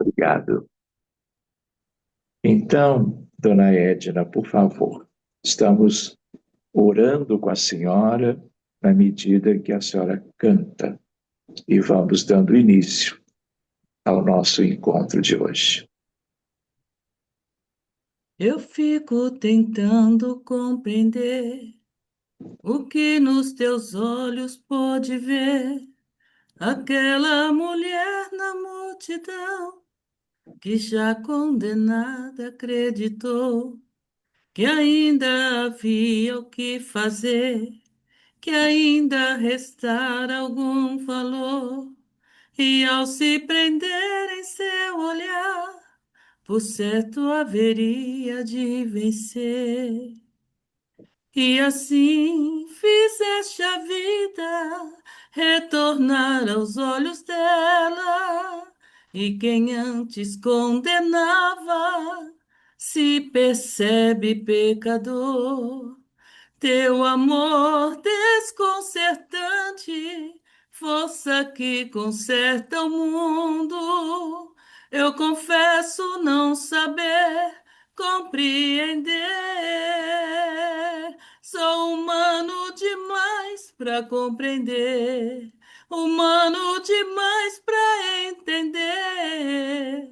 Obrigado. Então, dona Edna, por favor, estamos orando com a senhora na medida que a senhora canta e vamos dando início ao nosso encontro de hoje. Eu fico tentando compreender o que nos teus olhos pôde ver. Aquela mulher na multidão que já condenada acreditou que ainda havia o que fazer, que ainda restara algum valor. E ao se prender em seu olhar, por certo haveria de vencer. E assim fizeste a vida retornar aos olhos dela, e quem antes condenava se percebe pecador. Teu amor desconcertante, força que conserta o mundo. Eu confesso não saber compreender. Sou humano demais para compreender, humano demais para entender.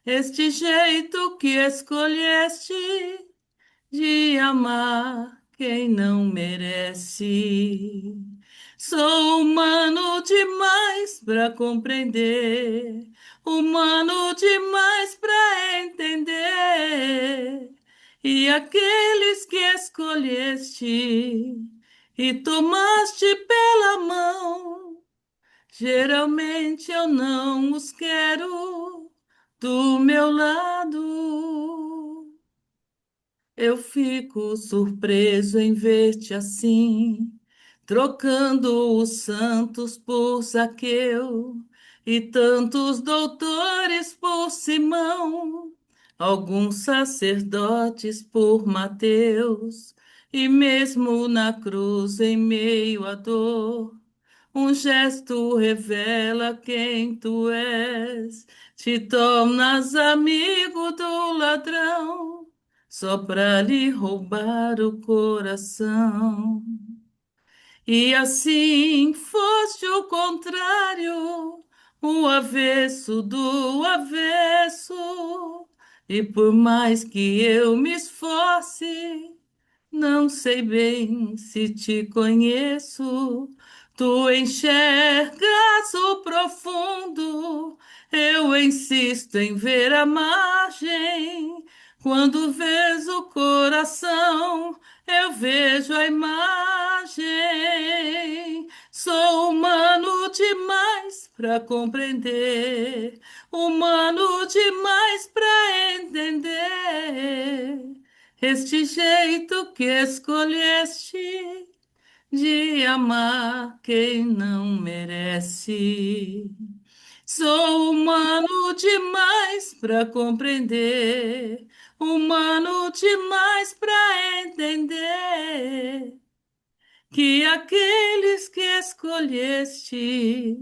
Este jeito que escolheste de amar quem não merece. Sou humano demais para compreender, humano demais para entender. E aqueles que escolheste e tomaste pela mão, geralmente eu não os quero do meu lado. Eu fico surpreso em ver-te assim, trocando os santos por Zaqueu e tantos doutores por Simão, alguns sacerdotes por Mateus, e mesmo na cruz, em meio à dor, um gesto revela quem tu és. Te tornas amigo do ladrão só pra lhe roubar o coração. E assim foste o contrário, o avesso do avesso. E por mais que eu me esforce, não sei bem se te conheço. Tu enxergas o profundo, eu insisto em ver a margem. Quando vês o coração, eu vejo a imagem. Sou humano demais para compreender, humano demais para entender. Este jeito que escolheste de amar quem não merece. Sou humano demais para compreender, humano demais para entender que aqueles que escolheste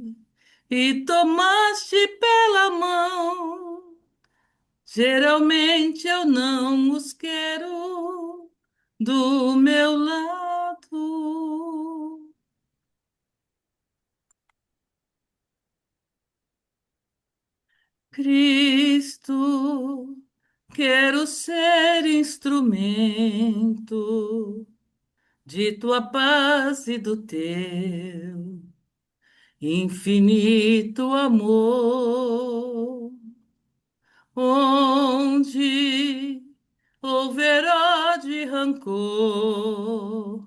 e tomaste pela mão, geralmente eu não os quero do meu lado. Cristo, quero ser instrumento de tua paz e do teu infinito amor. Onde houver ódio e rancor,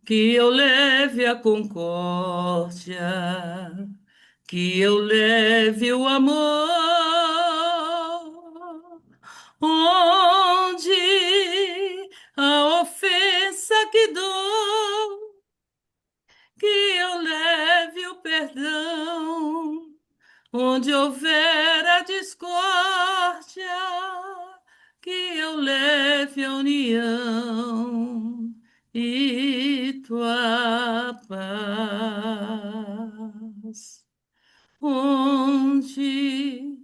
que eu leve a concórdia, que eu leve o amor. Onde a ofensa que dou, que eu leve o perdão. Onde houver a discórdia, que eu leve a união e tua paz. Onde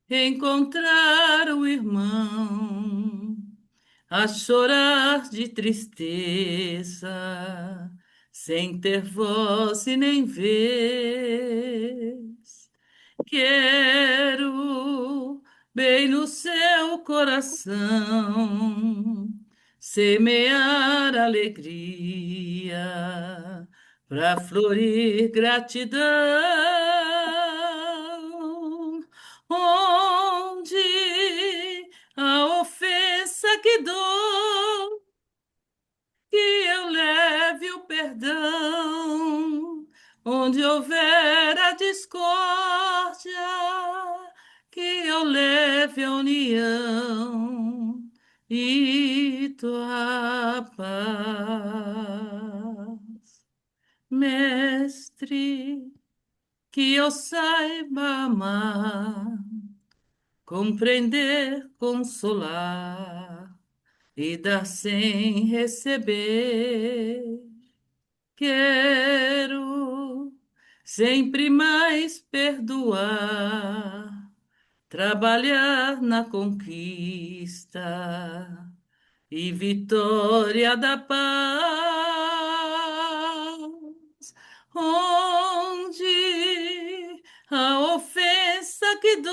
encontrar o irmão a chorar de tristeza, sem ter voz e nem vez. Quero bem no seu coração semear alegria para florir gratidão, onde a ofensa que dou, que eu leve o perdão, onde houver a discórdia, que eu leve a união e tua paz. Mestre, que eu saiba amar, compreender, consolar e dar sem receber. Quero sempre mais perdoar, trabalhar na conquista e vitória da paz, onde a ofensa que dói,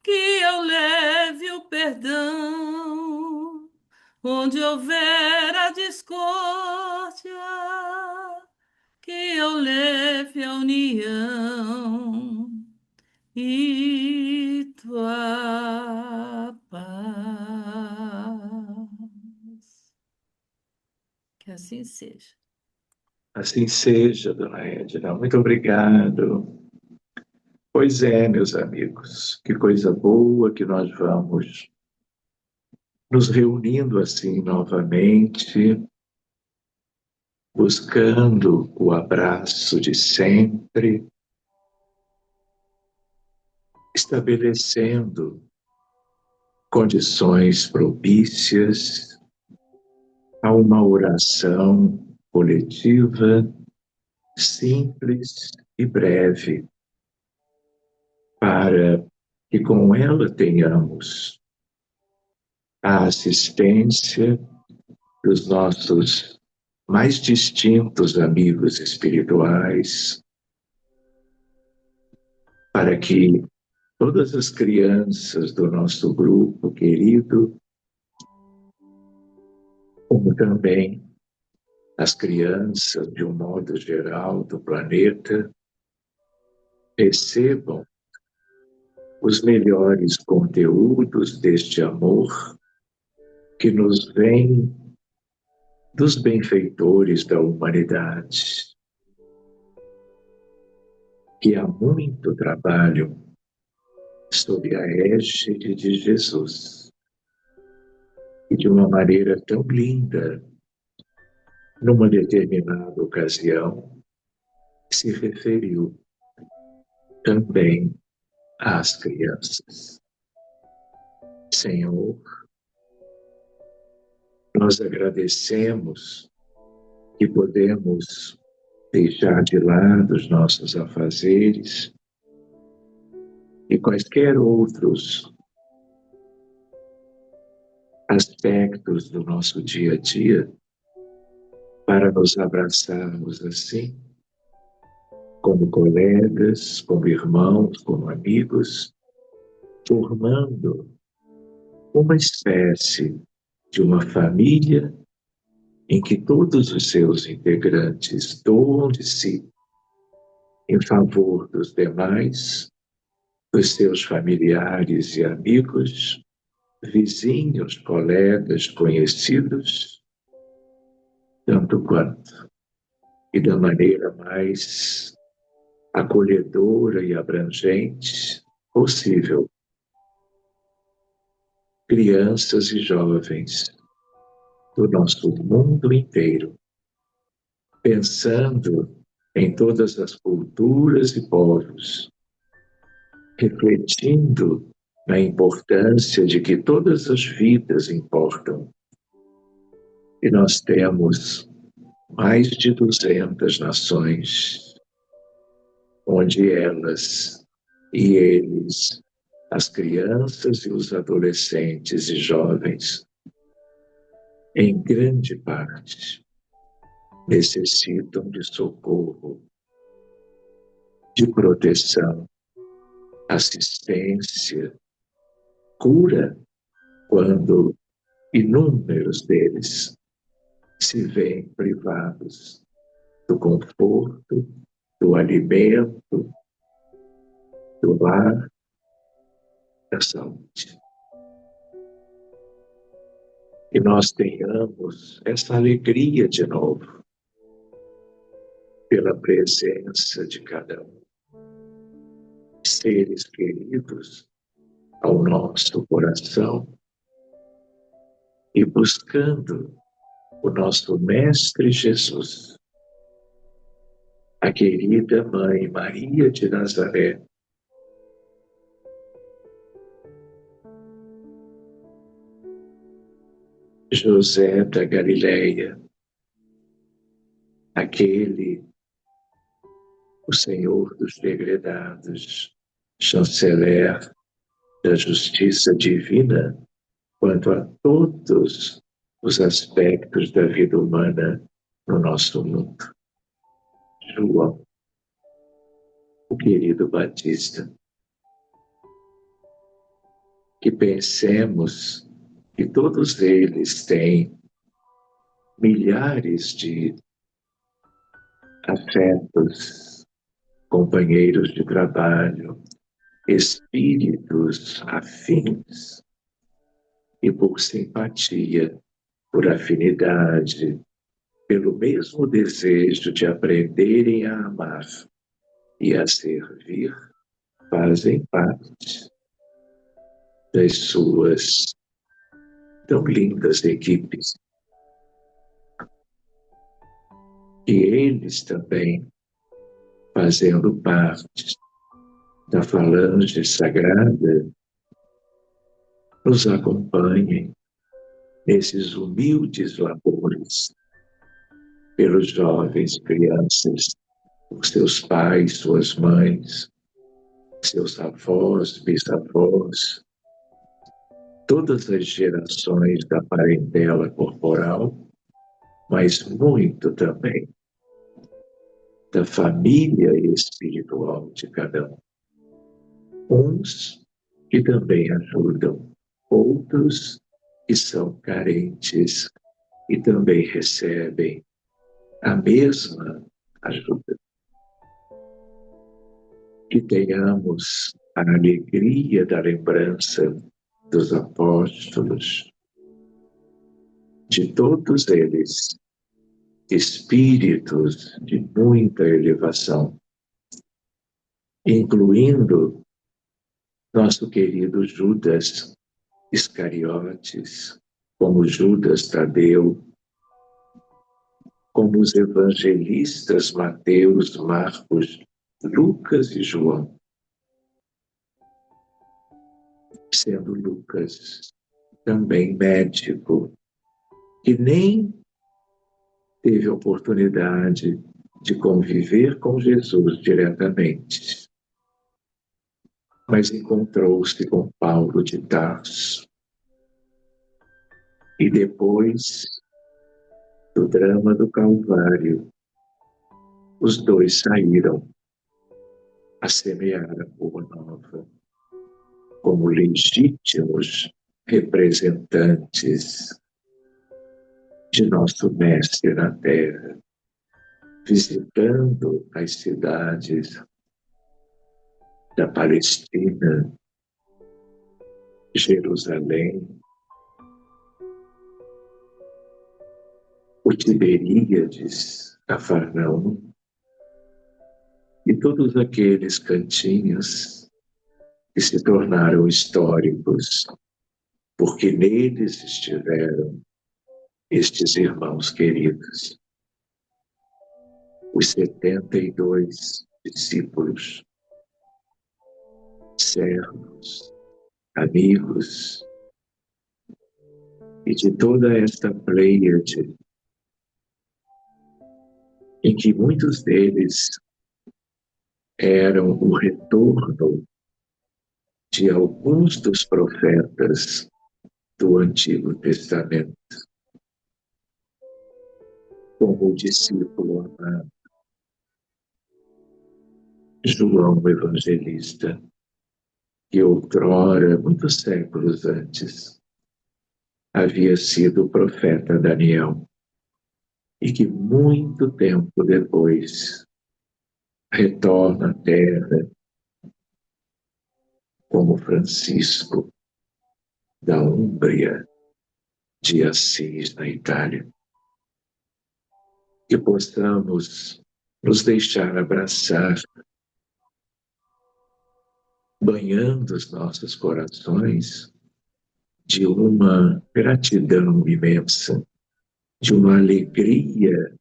que eu leve o perdão, onde houver a discórdia, que eu leve a união e tua paz. Que assim seja. Assim seja, dona Edna. Muito obrigado. Pois é, meus amigos, que coisa boa que nós vamos nos reunindo assim novamente, buscando o abraço de sempre, estabelecendo condições propícias a uma oração coletiva, simples e breve, para que com ela tenhamos a assistência dos nossos mais distintos amigos espirituais, para que todas as crianças do nosso grupo querido, como também as crianças, de um modo geral, do planeta, recebam os melhores conteúdos deste amor que nos vem dos benfeitores da humanidade, que há muito trabalham sob a égide de Jesus. E de uma maneira tão linda, numa determinada ocasião, se referiu também às crianças. Senhor, nós agradecemos que podemos deixar de lado os nossos afazeres e quaisquer outros aspectos do nosso dia a dia para nos abraçarmos assim, como colegas, como irmãos, como amigos, formando uma espécie de uma família em que todos os seus integrantes doam de si em favor dos demais, dos seus familiares e amigos, vizinhos, colegas, conhecidos, tanto quanto, e da maneira mais acolhedora e abrangente possível, crianças e jovens do nosso mundo inteiro, pensando em todas as culturas e povos, refletindo na importância de que todas as vidas importam. E nós temos mais de 200 nações, onde elas E eles, as crianças e os adolescentes e jovens, em grande parte, necessitam de socorro, de proteção, assistência, cura, quando inúmeros deles se veem privados do conforto, do alimento, do lar, da saúde. Que nós tenhamos essa alegria de novo, pela presença de cada um, seres queridos ao nosso coração, e buscando o nosso Mestre Jesus, a querida Mãe Maria de Nazaré, José da Galileia, aquele, o Senhor dos degredados, chanceler da justiça divina, quanto a todos os aspectos da vida humana no nosso mundo. João, o querido Batista, que pensemos que todos eles têm milhares de afetos, companheiros de trabalho, espíritos afins, e por simpatia, por afinidade, pelo mesmo desejo de aprenderem a amar e a servir, fazem parte das suas tão lindas equipes. E eles também, fazendo parte da falange sagrada, nos acompanhem nesses humildes labores, pelos jovens, crianças, por seus pais, suas mães, seus avós, bisavós, todas as gerações da parentela corporal, mas muito também da família espiritual de cada um. Uns que também ajudam, outros que são carentes e também recebem a mesma ajuda. Que tenhamos a alegria da lembrança dos apóstolos, de todos eles, espíritos de muita elevação, incluindo nosso querido Judas Iscariotes, como Judas Tadeu, como os evangelistas Mateus, Marcos, Lucas e João, sendo Lucas também médico, que nem teve oportunidade de conviver com Jesus diretamente, mas encontrou-se com Paulo de Tarso. E depois do drama do Calvário, os dois saíram a semear a boa nova, como legítimos representantes de nosso Mestre na Terra, visitando as cidades da Palestina, Jerusalém, o Tiberíades, Cafarnaum, e todos aqueles cantinhos que se tornaram históricos, porque neles estiveram estes irmãos queridos, os 72 discípulos, servos, amigos, e de toda esta pleiade, em que muitos deles eram o retorno de alguns dos profetas do Antigo Testamento, como o discípulo amado João Evangelista, que outrora, muitos séculos antes, havia sido o profeta Daniel, e que muito tempo depois retorna à terra como Francisco da Úmbria de Assis, na Itália. Que possamos nos deixar abraçar, banhando os nossos corações de uma gratidão imensa, de uma alegria,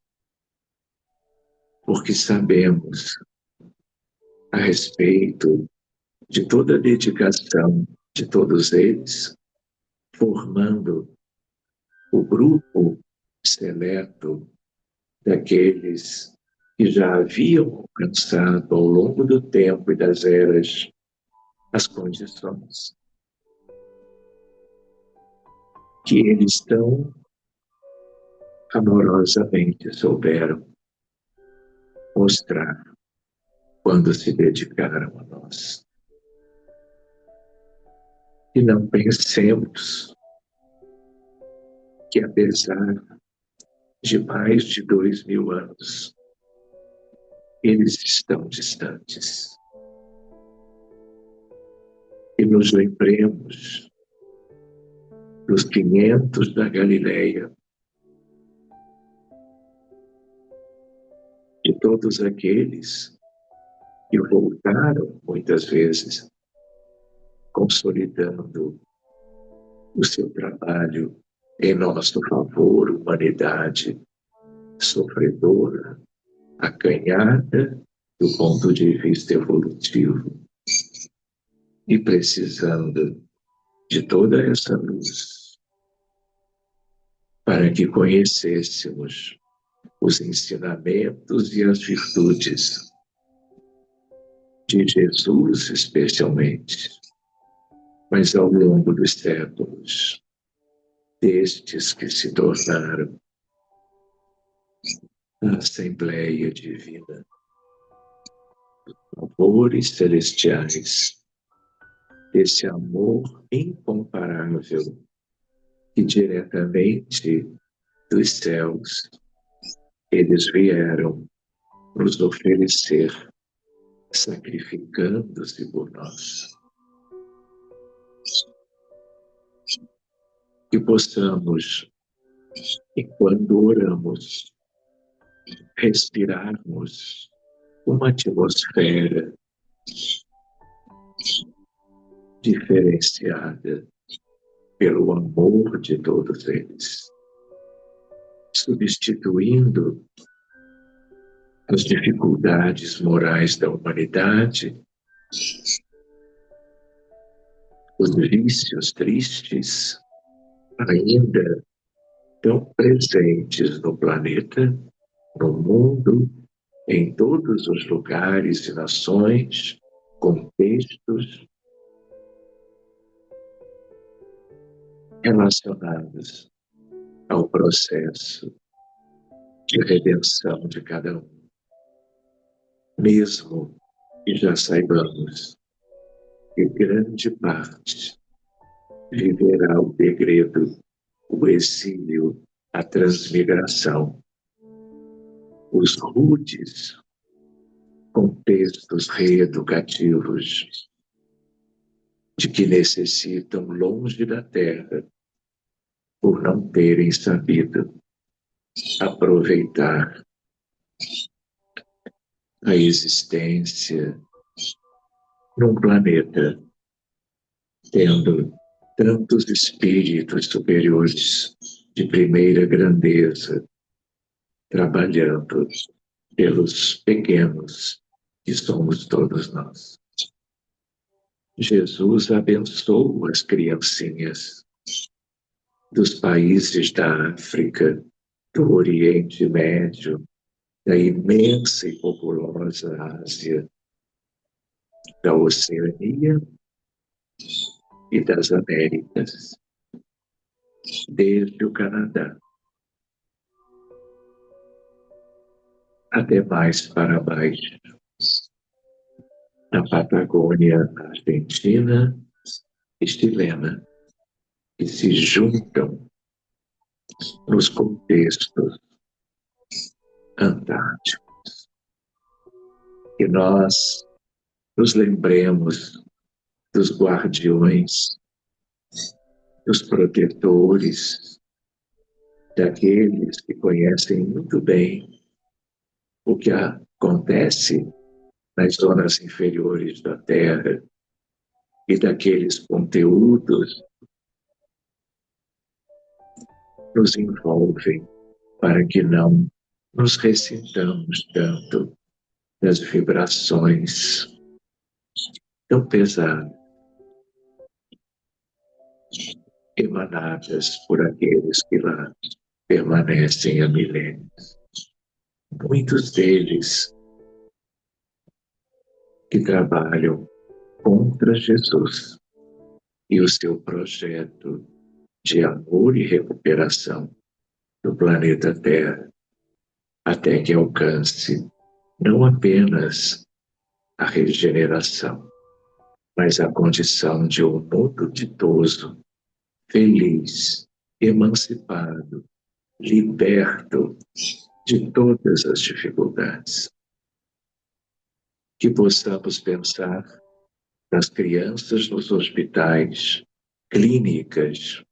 porque sabemos a respeito de toda a dedicação de todos eles, formando o grupo seleto daqueles que já haviam alcançado ao longo do tempo e das eras as condições que eles tão amorosamente souberam mostrar quando se dedicaram a nós. E não pensemos que, apesar de mais de 2000 anos, eles estão distantes. E nos lembremos dos 500 da Galileia, de todos aqueles que voltaram, muitas vezes, consolidando o seu trabalho em nosso favor, humanidade sofredora, acanhada do ponto de vista evolutivo e precisando de toda essa luz para que conhecêssemos os ensinamentos e as virtudes de Jesus, especialmente, mas ao longo dos séculos, destes que se tornaram a Assembleia Divina, favores celestiais, esse amor incomparável que diretamente dos céus eles vieram nos oferecer, sacrificando-se por nós. Que possamos, enquanto oramos, respirarmos uma atmosfera diferenciada pelo amor de todos eles, substituindo as dificuldades morais da humanidade, os vícios tristes ainda tão presentes no planeta, no mundo, em todos os lugares e nações, contextos relacionados ao processo de redenção de cada um. Mesmo que já saibamos que grande parte viverá o degredo, o exílio, a transmigração, os rudes contextos reeducativos de que necessitam longe da terra por não terem sabido aproveitar a existência num planeta tendo tantos espíritos superiores de primeira grandeza trabalhando pelos pequenos que somos todos nós. Jesus abençoa as criancinhas dos países da África, do Oriente Médio, da imensa e populosa Ásia, da Oceania e das Américas, desde o Canadá até mais para baixo, na Patagônia argentina e chilena, que se juntam nos contextos antárticos. Que nós nos lembremos dos guardiões, dos protetores, daqueles que conhecem muito bem o que acontece nas zonas inferiores da Terra e daqueles conteúdos nos envolvem para que não nos ressintamos tanto das vibrações tão pesadas emanadas por aqueles que lá permanecem há milênios. Muitos deles que trabalham contra Jesus e o seu projeto de amor e recuperação do planeta Terra, até que alcance não apenas a regeneração, mas a condição de um mundo ditoso, feliz, emancipado, liberto de todas as dificuldades. Que possamos pensar nas crianças nos hospitais, clínicas,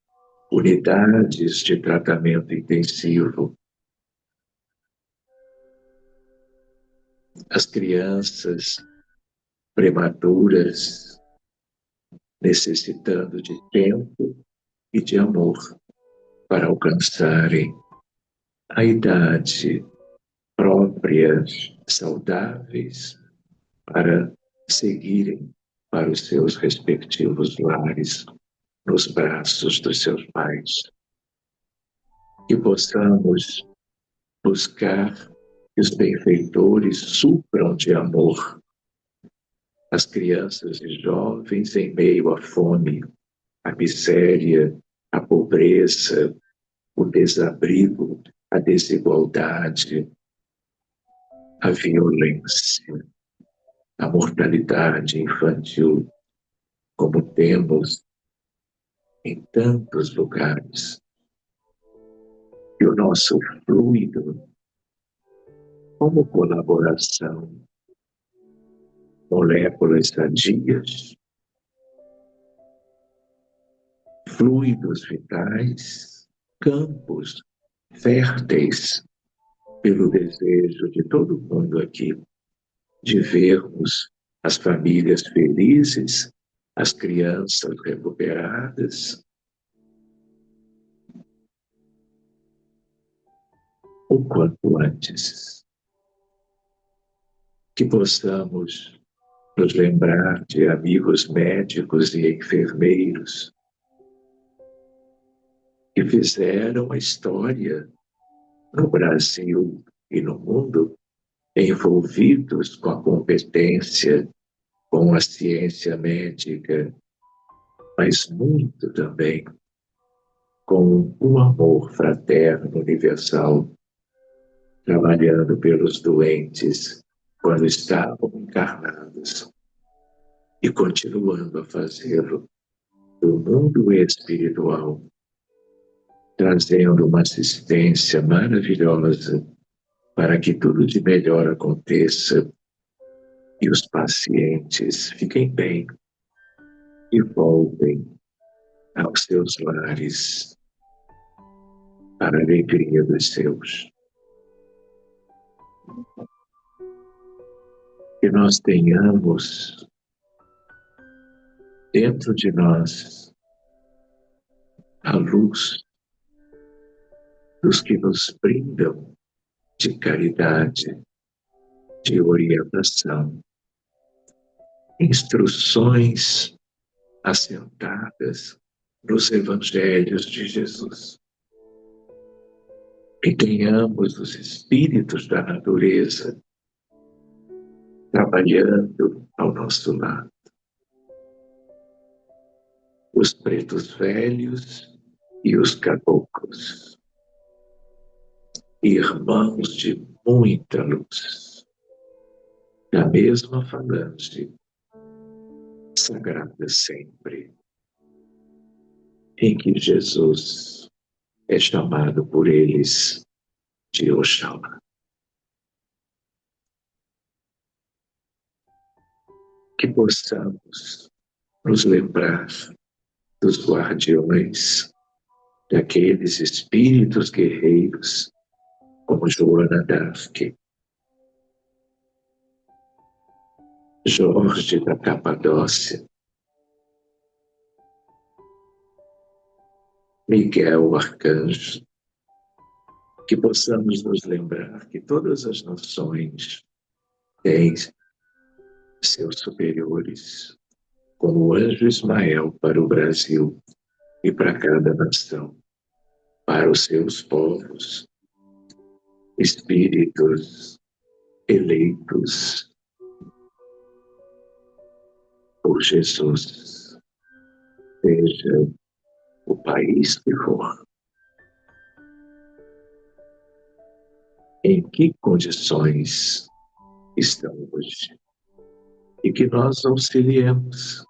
unidades de tratamento intensivo, as crianças prematuras necessitando de tempo e de amor para alcançarem a idade própria, saudáveis, para seguirem para os seus respectivos lares, nos braços dos seus pais. Que possamos buscar que os benfeitores supram de amor as crianças e jovens em meio à fome, à miséria, à pobreza, o desabrigo, a desigualdade, a violência, a mortalidade infantil, como temos em tantos lugares. E o nosso fluido, como colaboração, moléculas sadias, fluidos vitais, campos férteis pelo desejo de todo mundo aqui de vermos as famílias felizes, as crianças recuperadas, o quanto antes. Que possamos nos lembrar de amigos médicos e enfermeiros que fizeram a história no Brasil e no mundo, envolvidos com a competência, com a ciência médica, mas muito também com o amor fraterno universal, trabalhando pelos doentes quando estavam encarnados e continuando a fazê-lo no mundo espiritual, trazendo uma assistência maravilhosa para que tudo de melhor aconteça e os pacientes fiquem bem e voltem aos seus lares para a alegria dos seus. Que nós tenhamos dentro de nós a luz dos que nos brindam de caridade, de orientação, instruções assentadas nos evangelhos de Jesus. Que tenhamos os espíritos da natureza trabalhando ao nosso lado. os pretos velhos e os caboclos, irmãos de muita luz, da mesma falange, sagrada sempre, em que Jesus é chamado por eles de Oxalá. Que possamos nos lembrar dos guardiões, daqueles espíritos guerreiros, como Joana d'Arc, Jorge da Capadócia, Miguel Arcanjo, que possamos nos lembrar que todas as nações têm seus superiores, como o anjo Ismael para o Brasil e para cada nação, para os seus povos, espíritos eleitos por Jesus, seja o país que for. Em que condições estão hoje? E que nós auxiliemos,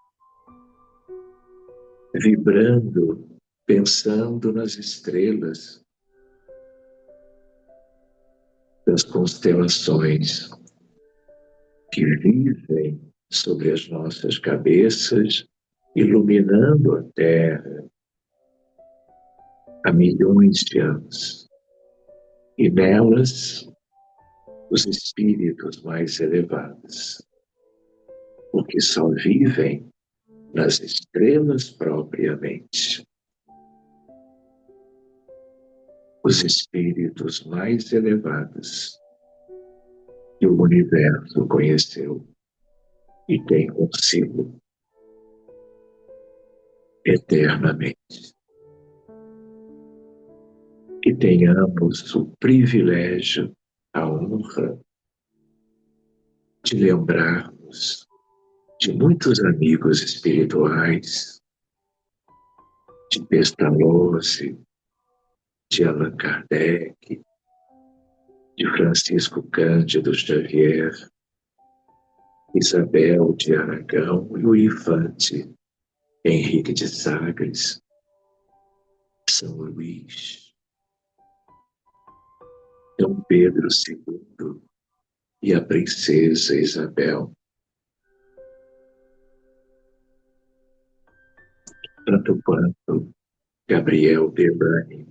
vibrando, pensando nas estrelas, das constelações que vivem sobre as nossas cabeças, iluminando a Terra há milhões de anos. E nelas, os espíritos mais elevados, porque só vivem nas estrelas propriamente. Os espíritos mais elevados que o universo conheceu e tem consigo eternamente. Que tenhamos o privilégio, a honra de lembrarmos de muitos amigos espirituais, de Pestalozzi, de Allan Kardec, de Francisco Cândido Xavier, Isabel de Aragão e o infante Henrique de Sagres, São Luís, Dom Pedro II e a princesa Isabel. Tanto quanto Gabriel Delany,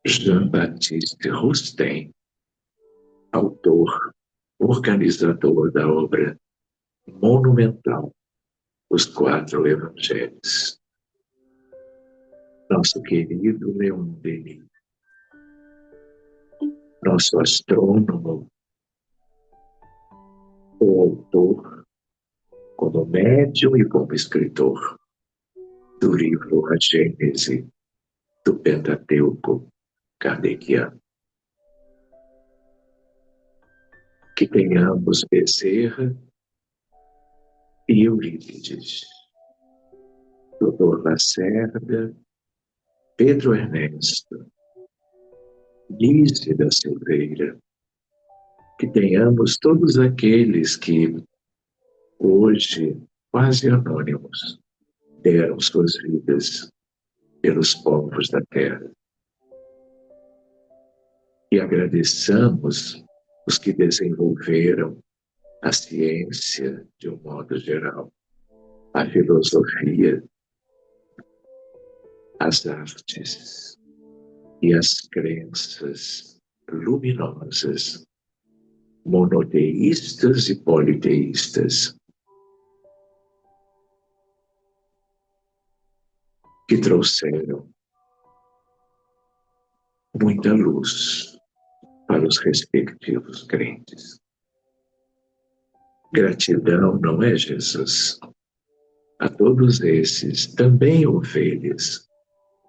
Jean-Baptiste Rustem, autor, organizador da obra monumental Os Quatro Evangelhos. Nosso querido Leon Denis, nosso astrônomo, o autor, como médium e como escritor, do livro A Gênese do Pentateuco Kardeciano. Que tenhamos Bezerra e Eurípides, Dr. Lacerda, Pedro Ernesto, Lígia da Silveira, que tenhamos todos aqueles que hoje, quase anônimos, deram suas vidas pelos povos da terra. E agradeçamos os que desenvolveram a ciência de um modo geral, a filosofia, as artes e as crenças luminosas, monoteístas e politeístas, que trouxeram muita luz para os respectivos crentes. Gratidão, não é, Jesus? A todos esses, também ovelhas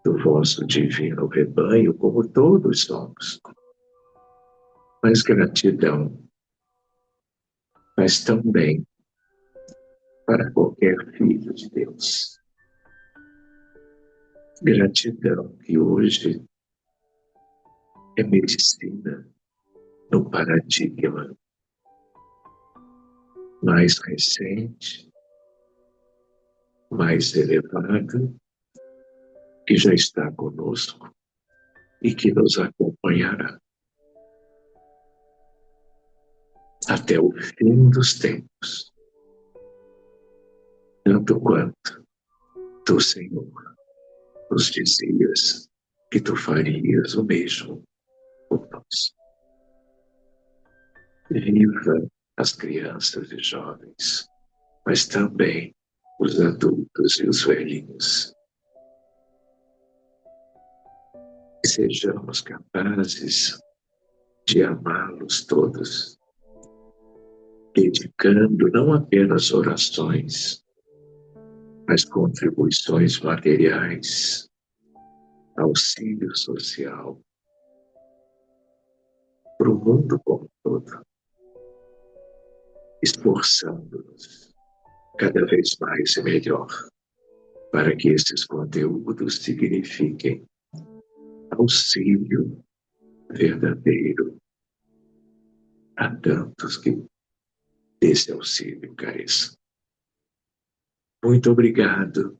do vosso divino rebanho, como todos somos. Mas gratidão faz tão bem para qualquer filho de Deus. Gratidão que hoje é medicina no paradigma mais recente, mais elevado, que já está conosco e que nos acompanhará até o fim dos tempos, tanto quanto tu, Senhor, nos dizias que tu farias o mesmo por nós. Viva as crianças e jovens, mas também os adultos e os velhinhos. Que sejamos capazes de amá-los todos, dedicando não apenas orações, mas contribuições materiais, auxílio social para o mundo como um todo, esforçando-nos cada vez mais e melhor para que esses conteúdos signifiquem auxílio verdadeiro a tantos que desse auxílio careçam. Muito obrigado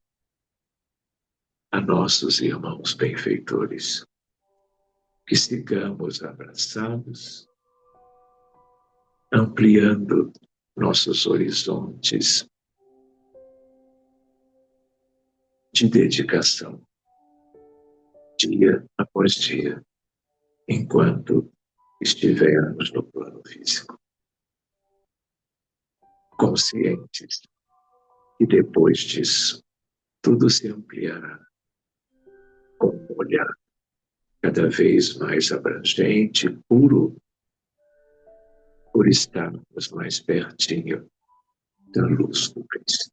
a nossos irmãos benfeitores. Que sigamos abraçados, ampliando nossos horizontes de dedicação, dia após dia, enquanto estivermos no plano físico. Conscientes que depois disso, tudo se ampliará com um olhar cada vez mais abrangente, puro, por estarmos mais pertinho da luz do Cristo.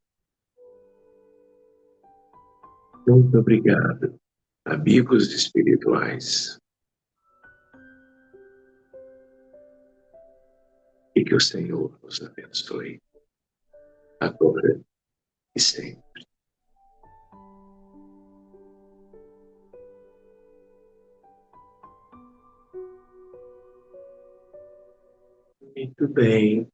Muito obrigado, amigos espirituais, e que o Senhor nos abençoe, agora e sempre. Muito bem.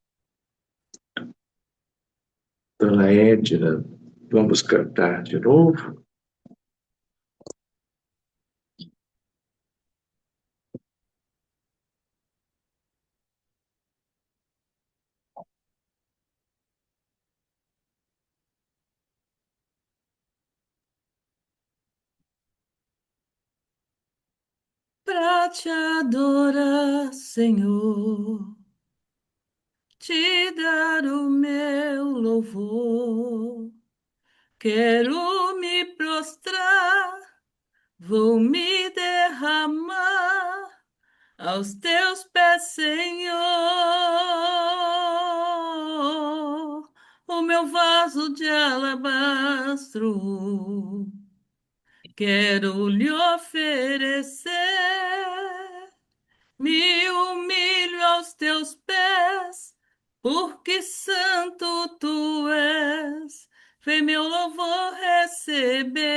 Dona Edna, vamos cantar de novo? Pra te adorar, Senhor, te dar o meu louvor. Quero me prostrar, vou me derramar aos teus pés, Senhor, o meu vaso de alabastro. Quero lhe oferecer, me humilho aos teus pés, porque santo tu és, vem meu louvor receber.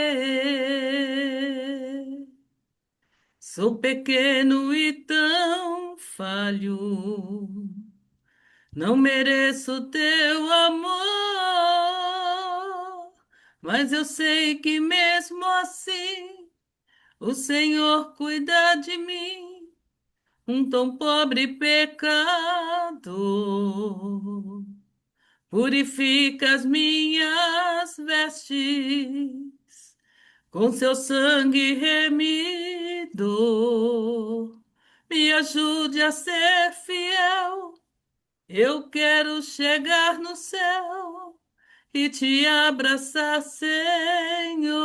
Sou pequeno e tão falho, não mereço teu amor, mas eu sei que mesmo assim o Senhor cuida de mim, um tão pobre pecador. Purifica as minhas vestes, com seu sangue remido. Me ajude a ser fiel, eu quero chegar no céu e te abraçar, Senhor,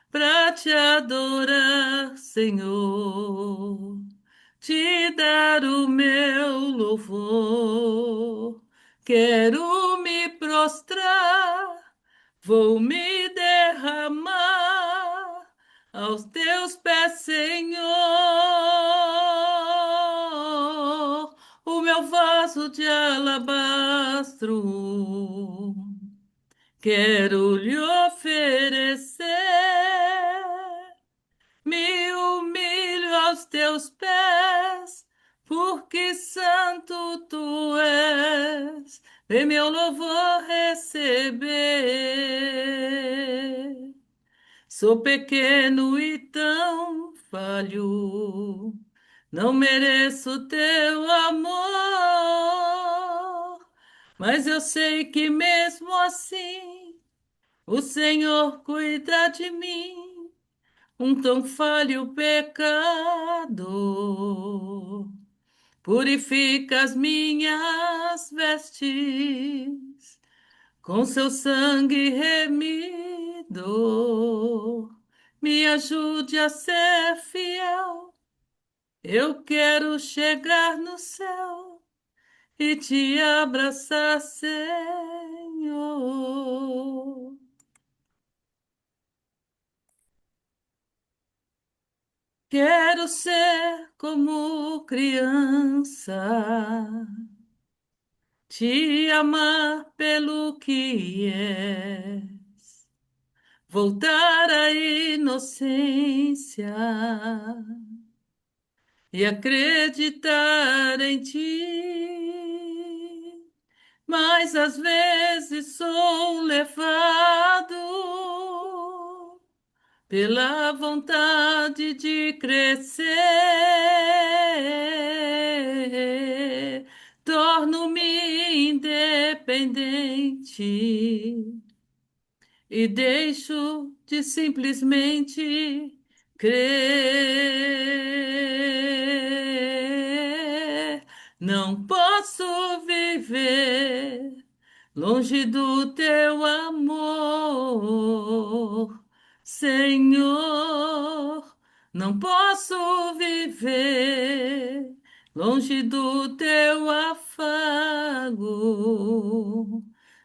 pra te adorar, Senhor, te dar o meu louvor. Quero me prostrar, vou me derramar aos teus pés, Senhor, o meu vaso de alabastro. quero lhe oferecer. Me humilho aos teus pés, porque santo tu és. Vem meu louvor receber. Sou pequeno e tão falho, não mereço teu amor, mas eu sei que mesmo assim o Senhor cuida de mim, um tão falho pecador. Purifica as minhas vestes com seu sangue remido. Me ajude a ser fiel. Eu quero chegar no céu e te abraçar, Senhor. Quero ser como criança, te amar pelo que és, voltar à inocência e acreditar em ti. Mas às vezes sou levado pela vontade de crescer, torno-me independente e deixo de simplesmente crer. Não posso viver longe do teu amor, Senhor. Não posso viver longe do teu afago,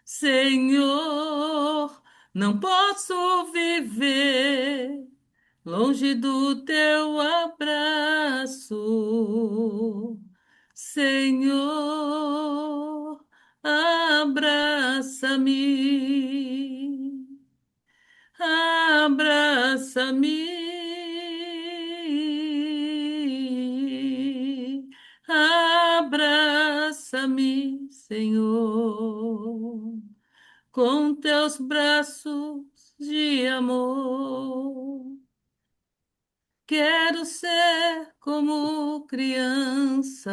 Senhor. Não posso viver longe do teu abraço, Senhor. Abraça-me, abraça-me, abraça-me, Senhor, com teus braços de amor. Quero ser como criança,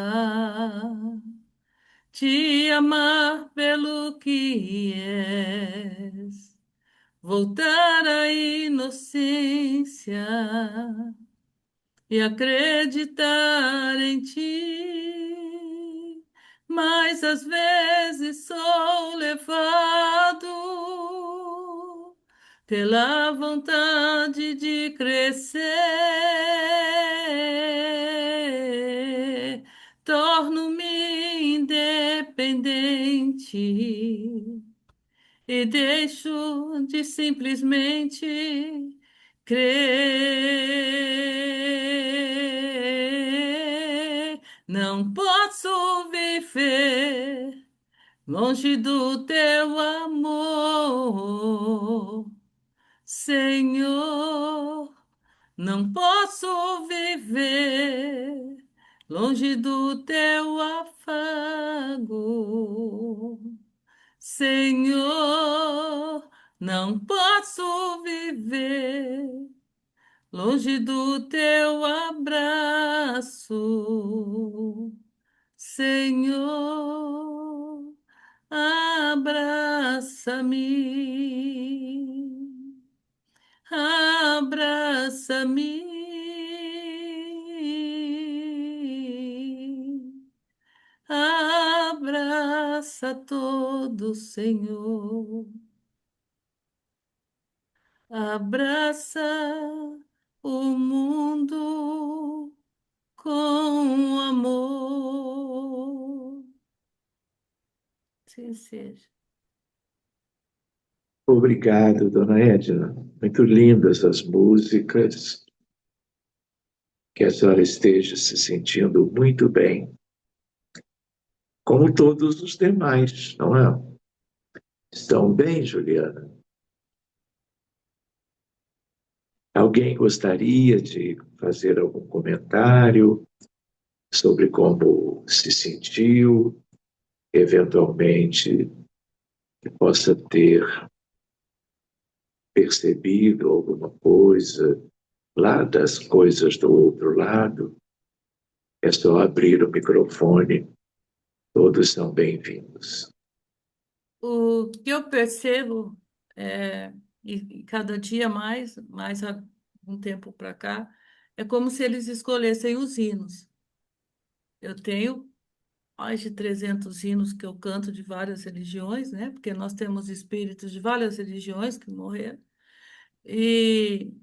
te amar pelo que és, voltar à inocência e acreditar em ti. Mas às vezes sou levado pela vontade de crescer, torno-me independente e deixo de simplesmente crer. Não posso viver longe do teu amor, Senhor. Não posso viver longe do teu afago, Senhor. Não posso viver longe do teu abraço, Senhor. Abraça-me, abraça-me, abraça todo, Senhor. Abraça o mundo com amor. Sim, seja. Obrigado, dona Edna. Muito lindas as músicas. Que a senhora esteja se sentindo muito bem, como todos os demais, não é? Estão bem, Juliana? Alguém gostaria de fazer algum comentário sobre como se sentiu, eventualmente que possa ter percebido alguma coisa lá das coisas do outro lado? É só abrir o microfone, todos são bem-vindos. O que eu percebo, é, e cada dia mais há um tempo para cá, é como se eles escolhessem os hinos. Eu tenho mais de 300 hinos que eu canto de várias religiões, né? Porque nós temos espíritos de várias religiões que morreram. E,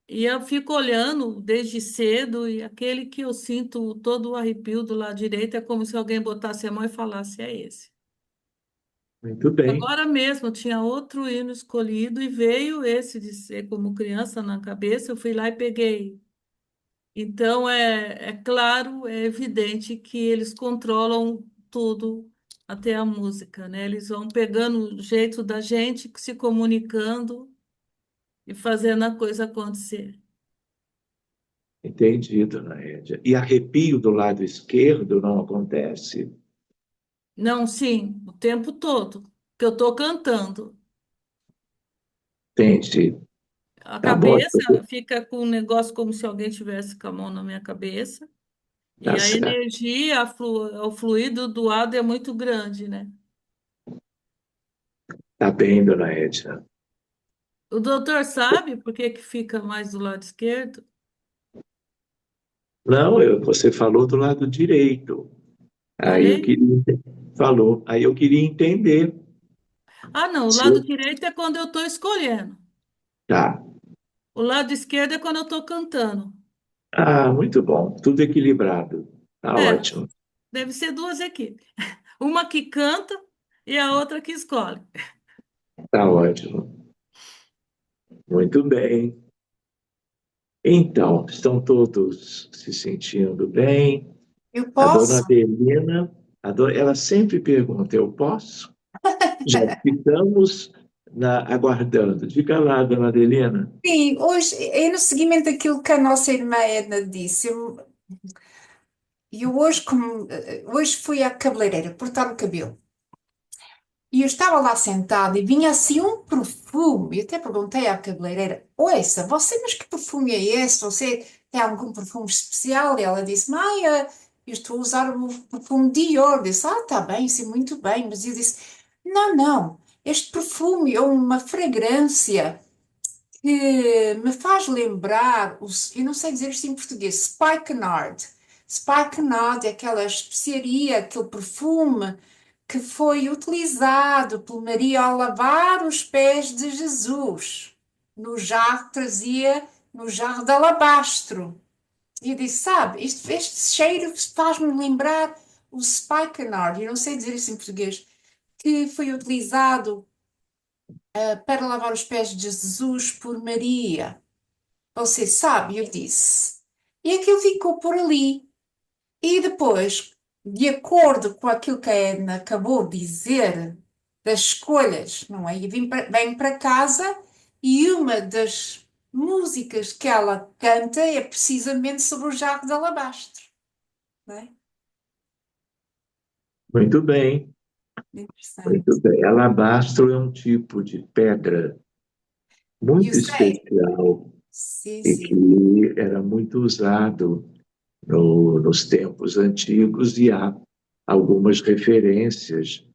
e eu fico olhando desde cedo, e aquele que eu sinto todo o arrepio do lado direito é como se alguém botasse a mão e falasse: é esse. Muito bem, Agora mesmo tinha outro hino escolhido e veio esse de ser como criança na cabeça, eu fui lá e peguei. Então é claro, é evidente que eles controlam tudo, até a música, né? Eles vão pegando o jeito da gente, se comunicando e fazendo a coisa acontecer. entendido, Naédia. E arrepio do lado esquerdo não acontece? Não, sim, o tempo todo que eu estou cantando. Entendi. A Tá bom, cabeça fica com um negócio como se alguém tivesse com a mão na minha cabeça. tá E a certo. energia, o fluido do ar é muito grande, né? Tá bem, dona Edna. O doutor sabe por que que fica mais do lado esquerdo? Não, você falou do lado direito. Aí eu Falei? queria, falou, aí eu queria entender Ah, não, o se lado eu, direito é quando eu estou escolhendo. tá. O lado esquerdo é quando eu estou cantando. Ah, muito bom, tudo equilibrado. Tá É, ótimo, deve ser duas equipes. Uma que canta e a outra que escolhe. tá ótimo. Muito bem. Então, estão todos se sentindo bem. Eu A dona posso? Adelina, ela sempre pergunta, eu posso? Já ficamos aguardando. Diga lá, dona Adelina. Sim, hoje é no seguimento daquilo que a nossa irmã Edna disse. Eu hoje, hoje fui à cabeleireira cortar o cabelo e eu estava lá sentada e vinha assim um perfume. Eu até perguntei à cabeleireira: Ouça, você, mas que perfume é esse? Você tem algum perfume especial? E ela disse: Maia, eu estou a usar o perfume Dior. Eu disse: Ah, está bem, sim, muito bem. Mas eu disse: Não, não, este perfume é uma fragrância que me faz lembrar, eu não sei dizer isto em português, spikenard. Spikenard é aquela especiaria, aquele perfume que foi utilizado por Maria ao lavar os pés de Jesus, no jarro que trazia, no jarro de alabastro. E eu disse, sabe, este cheiro faz-me lembrar o spikenard, eu não sei dizer isso em português, que foi utilizado para lavar os pés de Jesus por Maria. Você sabe, eu disse. E aquilo ficou por ali. E depois, de acordo com aquilo que a Edna acabou de dizer, das escolhas, não é? E venho para casa e uma das músicas que ela canta é precisamente sobre o jarro de alabastro, não é? Muito bem, muito Interessante. bem. Alabastro é um tipo de pedra E eu muito sei, especial sim, e sim. que era muito usado nos tempos antigos e há algumas referências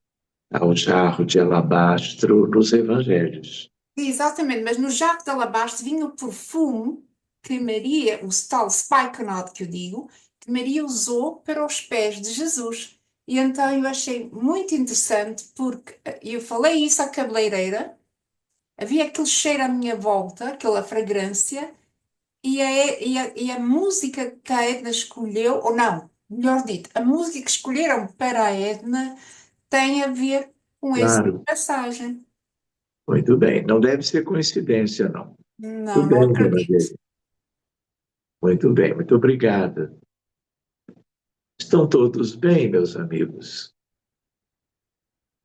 ao jarro de alabastro nos evangelhos. Exatamente, mas no jarro de alabastro vinha o perfume que Maria, o tal spikenard que eu digo, que Maria usou para os pés de Jesus. E então eu achei muito interessante porque eu falei isso à cabeleireira, havia aquele cheiro à minha volta, aquela fragrância, e a música que a Edna escolheu, ou não, melhor dito, a música que escolheram para a Edna tem a ver com essa Claro, passagem. muito bem. Não deve ser coincidência, não. Não, Muito não bem, dona acredito. Adele. Muito bem, muito obrigada. Estão todos bem, meus amigos?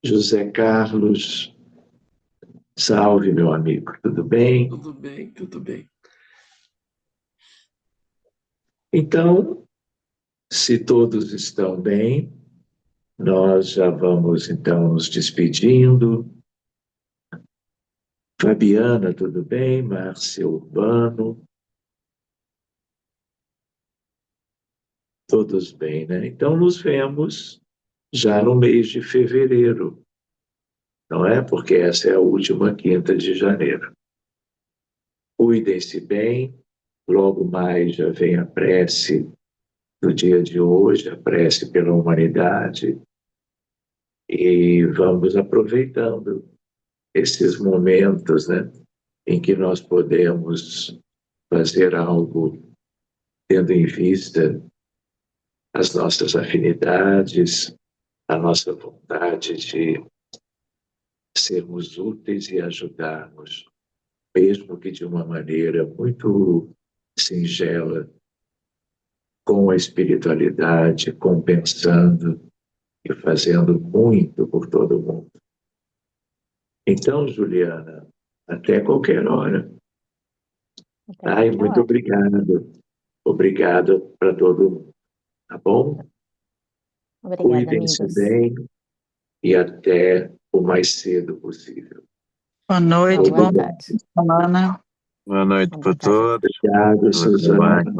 José Carlos Salve, meu amigo, tudo bem? Tudo bem, tudo bem. Então, se todos estão bem, nós já vamos então nos despedindo. Fabiana, tudo bem? Márcia Urbano, todos bem, né? Então, nos vemos já no mês de fevereiro, não é? Porque essa é a última quinta de janeiro. Cuidem-se bem, logo mais já vem a prece do dia de hoje, a prece pela humanidade, e vamos aproveitando esses momentos, né, em que nós podemos fazer algo tendo em vista as nossas afinidades, a nossa vontade de sermos úteis e ajudarmos, mesmo que de uma maneira muito singela, com a espiritualidade, compensando e fazendo muito por todo mundo. Então, Juliana, até qualquer hora. Até Ai, qualquer muito hora. obrigado. Obrigado para todo mundo, tá bom? Obrigada, Cuidem-se amigos. bem e até o mais cedo possível. Boa noite, Boa bom Obrigado. tarde. semana. Boa noite Boa para tarde. todos. Obrigado, Bom Suzana. trabalho.